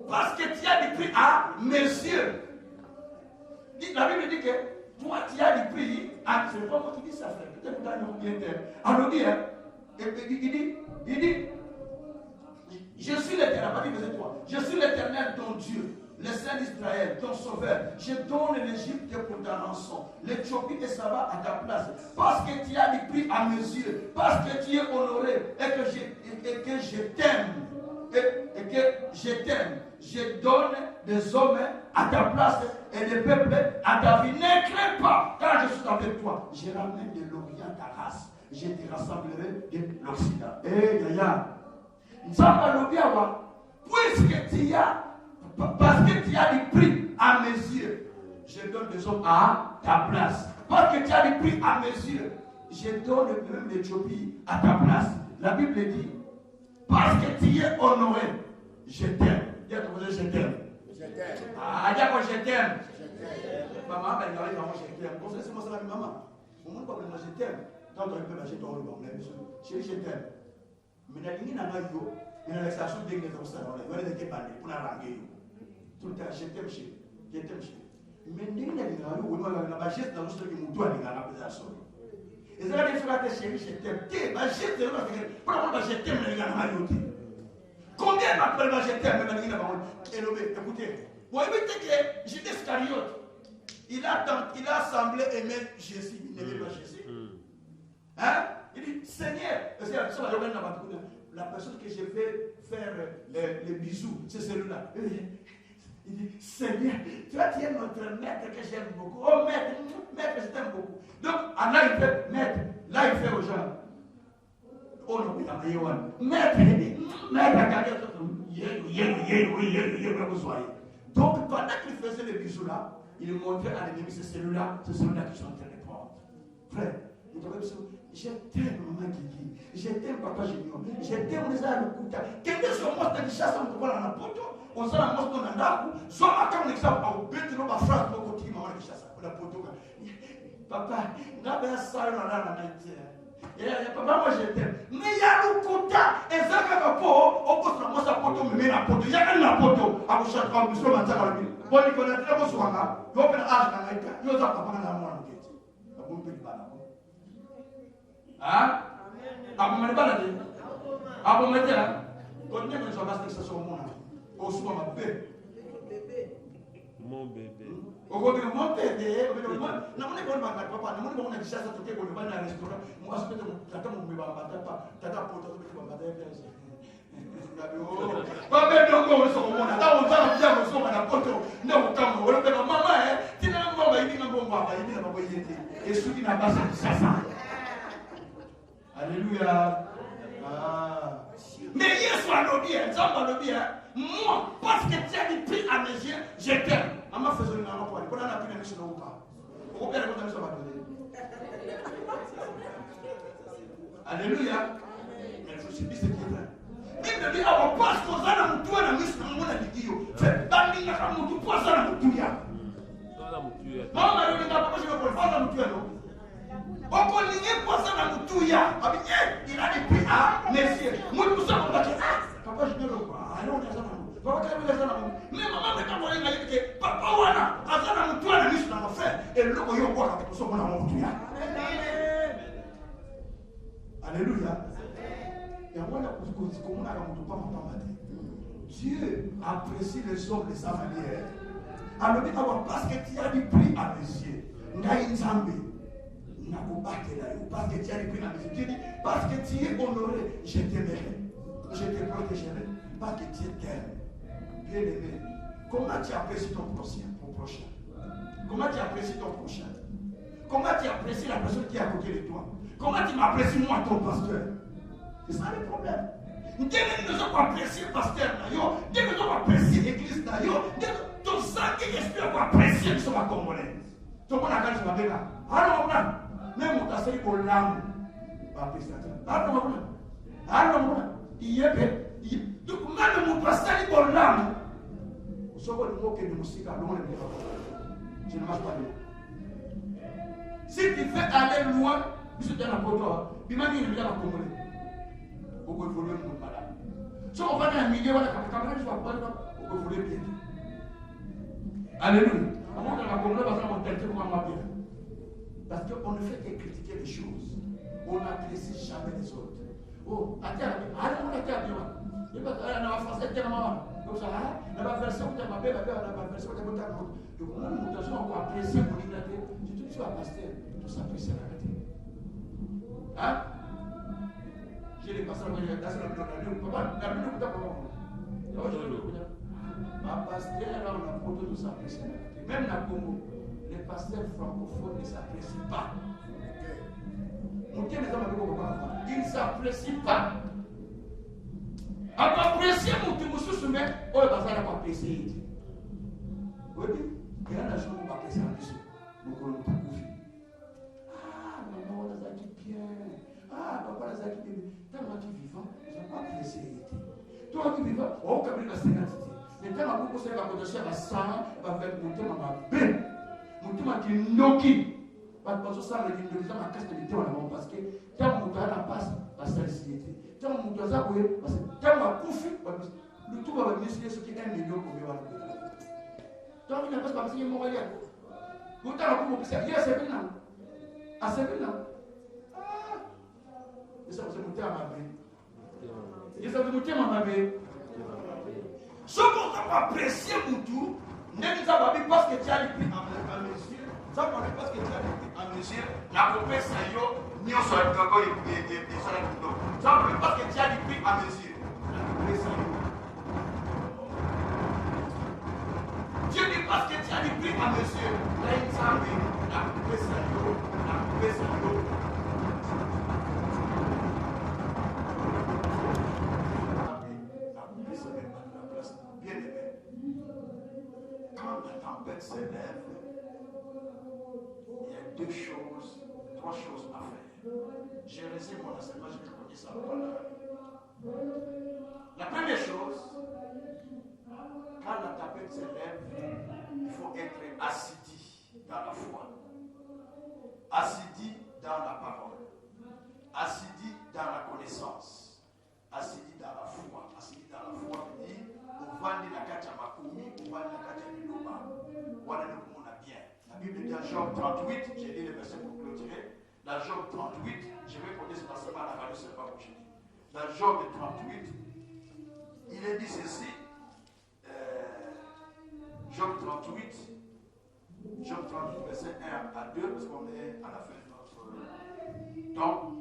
parce que tu as des prix à mes yeux. La Bible dit que toi tu as des prix à. C'est pas moi qui dis ça, frère. Peut-être que vous avez bien. Alors il dit, je suis l'Éternel, pas dit verset 3. Je suis l'Éternel ton Dieu, le Saint d'Israël, ton sauveur. Je donne l'Égypte pour ta rançon, l'Éthiopie et Saba à ta place. Parce que tu as des prix à mes yeux, parce que tu es honoré et que je t'aime. Et que je t'aime. Je donne des hommes à ta place et des peuples à ta vie. Ne crains pas, car je suis avec toi. Je ramène de l'Orient ta race. Je te rassemblerai de l'Occident. Eh, Yaya. Puisque tu as, parce que tu as du prix à mes yeux, je donne des hommes à ta place. Parce que tu as du prix à mes yeux, je donne même l'Éthiopie à ta place. La Bible dit, parce que tu es honoré, je t'aime. Dis à ton voisin, je t'aime. Je t'aime. Ah, dis à moi, je t'aime. Maman, elle arrive à moi, je t'aime. Bon, c'est moi, ça la maman. Au moins, pas je t'aime. Quand on peut lâcher ton ruban, chérie, je t'aime. Mais la ligne n'a pas eu. Il y a l'exception de l'église au salon. Il y a des bandits pour la ranger. Tout le temps, je t'aime, chérie. Je t'aime, chérie. Mais il y a des gens qui ont la geste dans le sol qui m'ont tout à l'égard de la personne. Et ça va dire que chérie, je t'aime. Ma geste, c'est pour la je t'aime, les gars, combien m'appellent je t'aime, mais il a écoutez, vous voyez que Judas Iscariote, il a semblé aimer Jésus, il n'aimait pas Jésus. Hein? Il dit, Seigneur, la personne que je vais faire les bisous, c'est celui-là. Il dit, Seigneur, toi tu es notre maître que j'aime beaucoup. Oh maître, je t'aime beaucoup. Donc, là il fait maître, là il fait aux gens. Oh non, il y a maître, regardez, donc pendant qu'il faisait les bisous là, il montrait à l'ennemi, c'est celui-là qui sont en train de prendre. Frère, je t'aime, maman Kiki. Je t'aime, papa Junior. Je t'aime, les amis. Quel est ce monstre de chasse en trouvant dans la poto? On s'en a monstre dans la nappe. Soit à quand on exemple, au bête, on va faire le côté maman qui chasse la poto. Papa, il y a un sale dans la main. Papa, moi je t'aime. Mais il y a le côté. Et ça, quand on pose la monstre à poto, mais la poto. Il y a la poto. À vous chercher, à vous chercher, à vous chercher. Bon, il connaît très bien ce soir-là. Il va faire un âge dans la main. Il va faire papa dans la main. Ah, apa mana bala dia? Apa macam lah? Kau ni macam bahasa kita semua mana? Oh semua bébé. Mon bébé. Oh kau bilang mon bébé, kau bilang mon. Namun ni kau nak papa, namun kau nak bisa satu kau nak mana restoran? Mu asal tu kata mu bébé bapa, kata foto tu bébé bapa dia. Bapa dong kau semua mana? Tahu tak macam semua mana foto? Nak kamu, orang kata mama tidak mama ini nak bapa, ini nak bapa ini. Yesus ini nak bahasa sasa. Alléluia. Ah. Mais hier soir, moi, parce que tu as dit prix à mes yeux, je t'aime. Maman faisait une maman pour aller. Pourquoi on a pris la mission ou pas? Pourquoi on a pris la mission ou pas? Alléluia. Mais je me suis dit ce qui est vrai. Il me dit, ah, parce qu'on a un moutou à la mission, on a dit, fait, bandit, on a un moutou, pour ça, on a un moutou. Maman m'a dit, pas je vais pour le faire, on a un moutou, non? Il a des prix à mes yeux. Moi, tout ça, on va dire, papa, je ne veux pas. Allons, on est ensemble. Papa, je ne veux pas. Mais maman, mais quand on est dit, papa, on a un toit à la mission dans nos frères. Et le coyon, on voit que nous avons un toit. Alléluia. Et moi, comment on a un toit, Dieu apprécie les hommes de sa manière. Alors, parce que tu as du prix à mes yeux. Parce que tu as pris la miséricorde, parce que tu es honoré, je t'aimerai, je te protégerai, parce que tu t'aimes. Bien aimé, comment tu apprécies ton prochain? Comment tu apprécies ton prochain? Comment tu apprécies la personne qui est à côté de toi? Comment tu m'apprécies moi, ton pasteur? C'est ça le problème. Dès que nous avons apprécié le pasteur, dès que nous avons apprécié l'église, dès que ton sang et l'esprit ont apprécié, nous sommes à Congolais. Tout le monde a gagné sur la béga. Alors, même on t'a fait pour l'âme. Alors, il y a donc, même on t'a fait pour l'âme. Vous savez le mot que nous musiques à loin. Je ne marche pas loin. Si tu fais aller loin, tu es dans la poteau. Imagine, il y a la Congolais. Pourquoi il faut le monde malade? Si on va dans un milieu, on va caméra, je ne vais pas pourquoi il faut le bien. Alléluia. Avant de la Congolais, on va faire un tel comme un bien. Parce qu'on ne fait que critiquer les choses. On n'apprécie jamais les autres. Oh, attends, allez, on a bien. Il va falloir français tellement. Donc ça, la version de ma belle, la version de mon temps. Donc, on a encore apprécié mon identité. Je te dis, tu as pasteur, tout ça apprécie la vérité. Hein? J'ai les pasteurs, la Bible, papa, la Bible, Ma pasteur, là, on a photo de s'apprécier. Même dans le Congo, les pasteurs francophones ne s'apprécient pas. Ils ne s'apprécient pas. On va apprécier mon petit mais on va pas apprécier. Oui, il y a un jour où on va apprécier un peu. Nous allons tout confier. Ah, maman, on a qui bien. Ah, papa, on a qui bien. Tant que tu vivant, on va pas apprécier. Toi qui vivant, on va pas apprécier. Mais tant que vous avez un chef à 100, va faire monter ma belle. Monter ma kinoki. Parce que ça me dit que ça m'a cassé le temps parce que tant que la passe, la salicité. Tant que vous avez parce que tant que vous le tout va venir sur ce qui est 1 million pour vivre. Tant qu'il n'a pas passé un moyen. Vous avez vous pensez, il y a c'est bien. Ah, c'est bien. Ah, et ça vous monter à ma belle. Et ça vous monter à ma belle. Ce qu'on va apprécier pour tout, n'est pas parce que tu as les prix à mesure. Ça ne veut pas parce que tu as les prix à mesure. La copée, ça y est, n'y a pas de coco et ça la couteau. Ça ne veut pas parce que tu as les prix à mesure. La copée, ça y est. Dieu dit parce que tu as les prix à mesure. Là, il s'en met. La copée, ça y est. La copée, ça y est. Bien aimé, quand la tempête s'élève, il y a 3 choses à faire. J'ai resté mon enseignement, je vais connaître ça. Voilà. La première chose, quand la tempête s'élève, il faut être assidu dans la foi, assidu dans la parole, assidu dans la connaissance, assidu dans la foi, assidu dans la foi, dit Uvandi na kati ya makumi, uvandi na kati ya miloba. Voilà le monde a bien. La Bible dit dans Job 38, j'ai dit le verset pour clôturer. Dans Job 38, je vais connaître ce passage à la radio, ce n'est pas pour je dis. Dans Job 38, il est dit ceci. Job 38, verset 1 à 2, parce qu'on est à la fin de notre temps.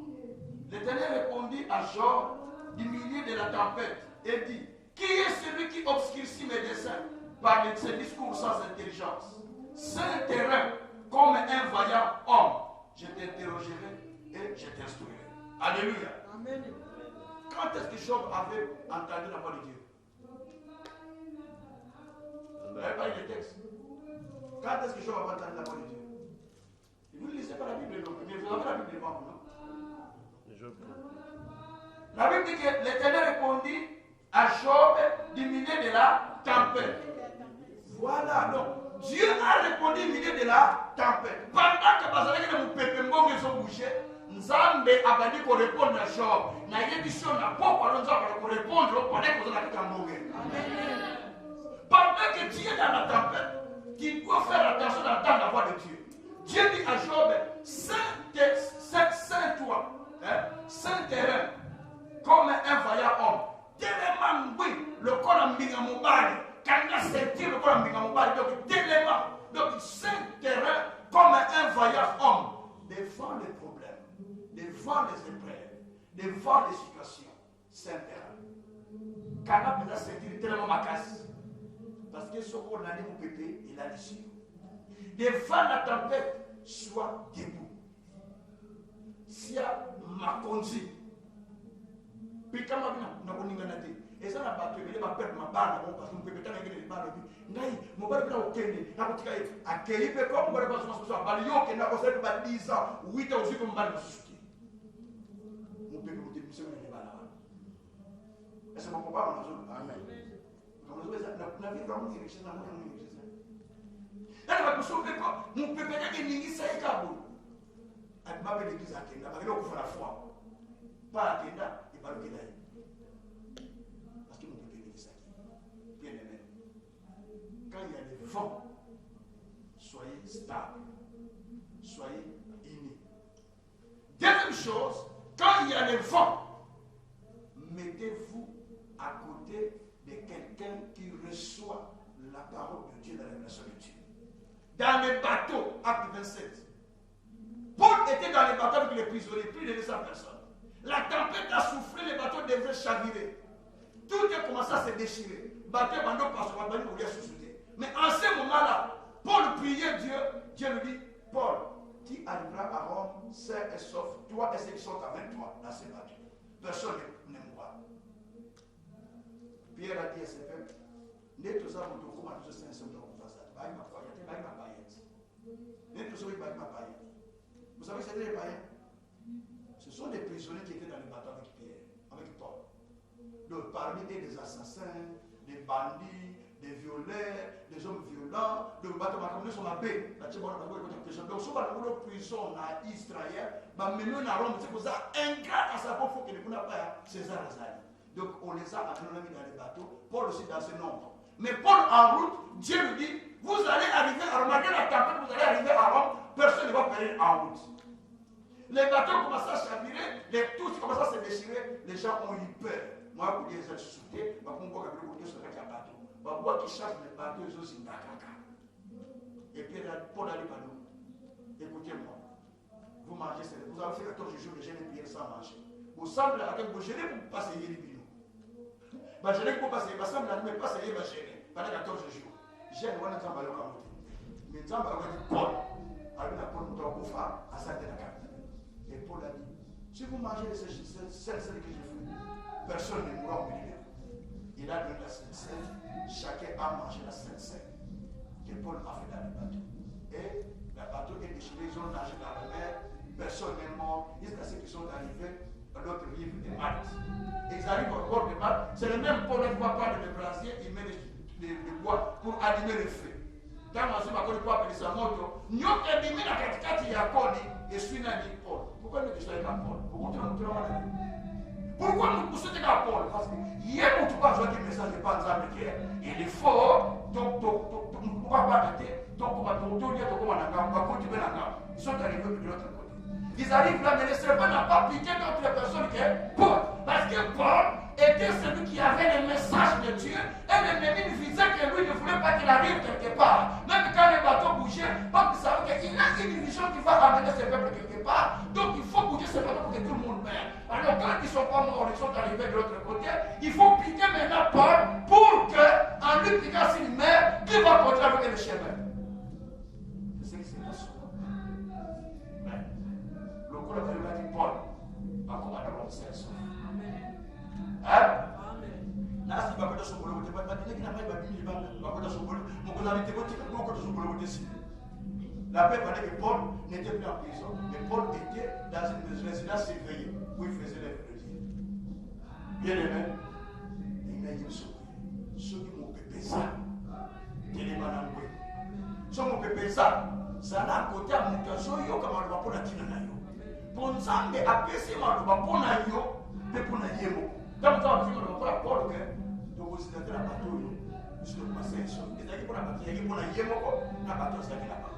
L'Éternel répondit à Job du milieu de la tempête et dit: qui est celui qui obscurcit mes desseins par ses discours sans intelligence? Saint terrain, comme un vaillant homme, je t'interrogerai et je t'instruirai. Alléluia. Amen. Quand est-ce que Job avait entendu la voix de Dieu? Vous n'avez pas lu le texte. Quand est-ce que Job avait entendu la voix de Dieu? Vous ne lisez pas la Bible, non? Mais vous avez la Bible devant vous, non? La Bible dit que l'Éternel répondit à Job du milieu de la tempête. Voilà, donc Dieu a répondu au milieu de la tempête. Pendant que Bazalek et Moupepembong sont bougés, Nzambe a dit qu'on réponde à Job. N'a pas édition n'a pas parlé pour répondre pendant que vous avez Kambongé. Pendant que Dieu est dans la tempête, tu dois faire attention à entendre la voix de Dieu. Dieu dit à Job: Saint toi, saint terrain, comme un vaillant homme. Tellement oui, le corps en binga mobile, quand il a senti le corps en binga mobile, donc tellement, donc saint terrain comme un vaillant homme, devant les problèmes, devant les épreuves, devant les situations, saint terrain. Quand il a senti tellement ma casse, parce que ce qu'on a dit au pépé, il a l'issue. Devant la tempête, sois debout. Si ma conduite. Puis quand on a dit, et ça n'a pas tué, il va perdre ma balle, parce que nous pouvons pas gagner les balles. Mon père n'a aucun nez, n'a pas tiré. À quel niveau, comme on va faire ce soir, Balion qui n'a pas 10 ans, 8 ans aussi, comme balle de souci. Mon père nous dit, monsieur, il va là. Et c'est mon papa, mon azul. Amen. Comme nous avons vu vraiment une richesse, dans mon richesse. Elle va nous sauver quoi? Mon père n'a pas dit, ça est cabou. Elle m'a appelé l'église à Kenda, parce qu'il faut la foi. Pas à Kenda. Parce que mon pépé dit ça. Bien aimé. Quand il y a des vents, soyez stable. Soyez unis. Deuxième chose, quand il y a des vents, mettez-vous à côté de quelqu'un qui reçoit la parole de Dieu dans la révélation de Dieu. Dans les bateaux, acte 27. Paul était dans les bateaux avec les prisonniers, plus de 200 personnes. La tempête a soufflé, les bateaux devraient chavirer. Tout a commencé à se déchirer. Mais en ce moment-là, Paul priait Dieu. Dieu lui dit, Paul, tu arriveras à Rome, sain et sauf, toi et ceux qui sont avec toi dans ces bateaux. Personne ne mourra. Pierre a dit à ses peuples, vous savez, c'était les païens. Ce sont des prisonniers qui étaient dans le bateau avec Pierre, avec Paul. Donc, parmi eux, des assassins, des bandits, des violeurs, des hommes violents. Le bateau va sont la paix. Donc, si on va dans la prison en Israël, maintenant, à Rome, c'est pour ça, un gars à sa peau, il faut qu'il ne connaisse pas César Azali. Donc, on les a amenés dans les bateaux. Paul aussi dans ce nombre. Mais Paul en route, Dieu lui dit, vous allez arriver à Rome, malgré la tempête, vous allez arriver à Rome, personne ne va périr en route. Les bateaux commencent à chavirer, les tous commencent à se déchirer, les gens ont eu peur. Moi, pour dire que je suis sauté, je vais voir que sur le bateau. Je vais voir qu'ils chassent les bateaux, ils ont aussi caca. Et puis, Paul a dit, écoutez-moi, vous mangez, vous avez fait 14 jours de jeûne et prière sans manger. Vous semblez avec vos jeûnes pour passer les bidons. Bah, je n'ai pas passé, il semble que je pas passé ma jeûne pendant 14 jours. Jeûne, on a dit, mais Paul, avec la Paul, nous avons fait à sa tête. Et Paul a dit, si vous mangez de celles que j'ai fait, personne ne mourra au milieu de vous. Il a donné la Sainte Seine, chacun a mangé la Sainte Seine que Paul a fait dans le bateau. Et le bateau est déchiré, ils ont nagé dans la mer, personne n'est mort, jusqu'à ceux qui sont arrivés à l'autre rive de Malte. Ils arrivent au bord de Malte, c'est le même Paul qui va prendre le brasier, il met le bois pour allumer le feu. Kama sema kwa kwa pelisa moto nyoka elimina katikati ya koni esui nani Paul. Pourquoi ne tu pas Paul? Pourquoi nous souhaitons à Paul? Parce que hier on trouve pas un message de panza avec il est fort donc on va pas arrêter donc on va tourner donc on va continuer là. Ils sont arrivés de l'autre côté. Ils arrivent là mais le serpent n'a pas piqué d'autres personnes que Paul parce que Paul était celui qui avait le message de Dieu et l'ennemi visait que lui ne voulait pas qu'il arrive quelque part. Même quand les bateaux bougeaient, Paul savait qu'il a une vision qui va ramener ce peuple quelque part. Donc il faut bouger ce bateau pour que tout le monde meure. Alors quand ils ne sont pas morts, ils sont arrivés de l'autre côté, il faut piquer maintenant Paul pour qu'en lui piquant s'il meurt, qu'il va continuer avec le chemin. C'est ce qui s'est passé. Mais le coup de Dieu dit Paul, va commander l'homme seul. Hein? Nasi bakoda sokolo wote batine kina mai babili banga bakoda sokolo mokola bite bote bakoda sokolo wote si. La paix parlait que Paul n'était plus en prison, mais Paul était dans une résidence surveillée où il faisait l'œuvre de Dieu. Bien aimé, il n'a eu ce qui m'ont pépé ça. Il est malade. Ce qui m'ont pépé ça, ça n'a côté à mon cœur, so yo comme on va pour la tina na yo. Bon ça mais après c'est moi on va pour na yo, mais pour na yemo. Quand vous avez vu le rapport à Paul, donc vous êtes dans la bateau, vous êtes passé à ça. Et d'ailleurs, pour la bateau, il y a pour la yémo, la bateau, c'est là-bas.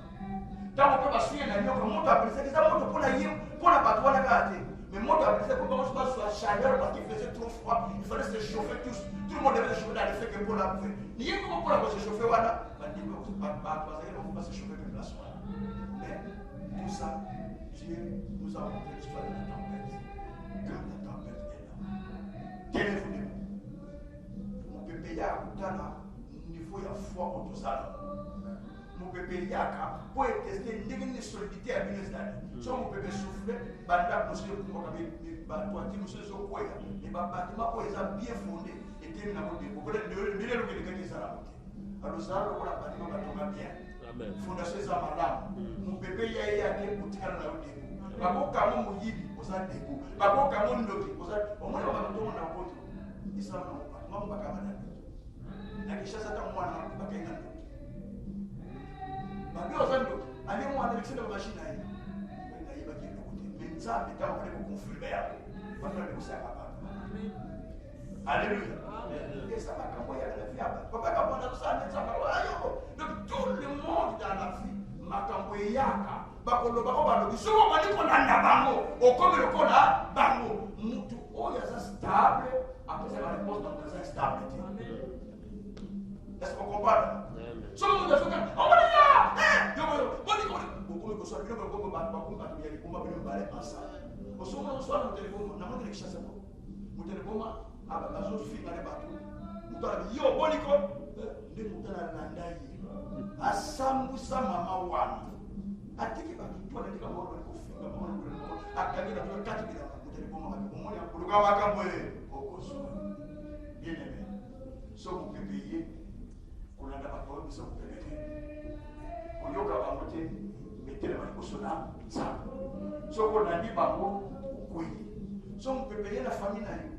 Quand on peut passer à la yémo, comment on peut appeler ça? C'est ça, pour la yémo, pour la bateau, on a gardé. Mais moi, on peut appeler ça comment on se passe sur la chaleur parce qu'il faisait trop froid. Il fallait se chauffer tous. Tout le monde devait se chauffer dans le fait que Paul a fait. Il y a comment Paul a se chauffer, voilà. On ne va pas se chauffer plus la soirée. Mais tout ça, Dieu nous a montré l'histoire de la tempête. Quand la tempête est là. Tenez-vous. Mon bébé ya kutana niveau ya foi autosala. Mon bébé ya ka pour tester ndenge solidité à bien stade. So mon bébé souffle banda monsieur pour comme ba toi ti monsieur so quoi ya. Et ba bâtiment ko eza bien fondé et termine na côté. Pour le milelo que les gars ça la alors ça le la bâtiment ba tomba bien. Amen. Fondation za malamu. Mon bébé ya ya ke kutikana na côté. Bakoka mo muyibi oza debo. Bakoka mo ndoki oza au moins on va tomber na côté. Isa mambo bakamana na kisha sasa mwana bakaina babio zando ali mwana alexander machine ayi na yiba kile kote menza bitamu kule kukonfirmer yako watu walikusema baba alléluia et ça va quand il y a la vie papa quand on a ça menza ayo donc tout le monde dans la vie makambo yaka bakolo bako balobi soko bali konanda bango okomi lokola bango mutu oyo aza stable après ça va répondre dans présence stable. Est-ce qu'on comprend? Tout le monde a fait comme oh mon Dieu! Bon dit beaucoup de choses, beaucoup de ensemble. Au second soir, nous téléphone, nous avons des chasses. Nous téléphone bazofinga ne bato moto alobi yo oboliko nde moto alanda ye asambusa mama wana atiki bato to alandi kama wana kofinga mama akangi na to kati bila moto aliboma omoni akuluka makambo okoso bien aimé so vous pouvez payer pour la parole so vous pouvez payer pour yoka bango te metele ba koso na ça so ko na ni bango oui so vous pouvez payer la famille na yo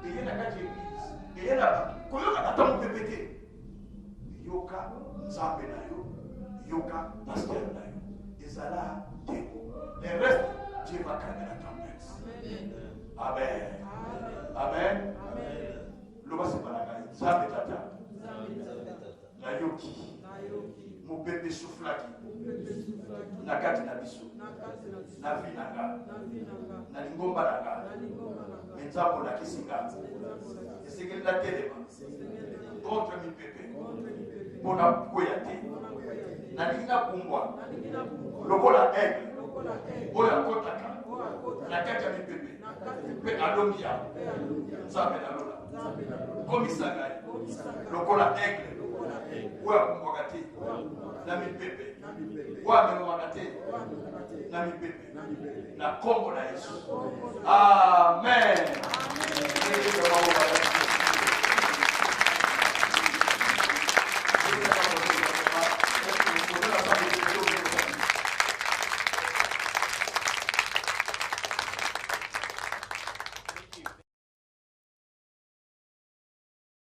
payer la carte église payer la ko yoka ta mo pépété yoka nzambe na yo yoka pasteur na yo ezala teko le reste Dieu va calmer la tempête. Amen. Amen. Loba se balaka nzambe tata na yoki mo bébé soufflaki na kati na biso na vie nanga na lingomba nanga nzambo na kisinga esekeli la telema contre mi bébé pona koya te na linga kumbwa lokola aigle oya kotaka na kati ya mi bébé pe alongia nzambe na lola komisa ngai lokola aigle oya kumbwaka te na mipepe oya memwaka te na mipepe na kombo na Yesu. Amen.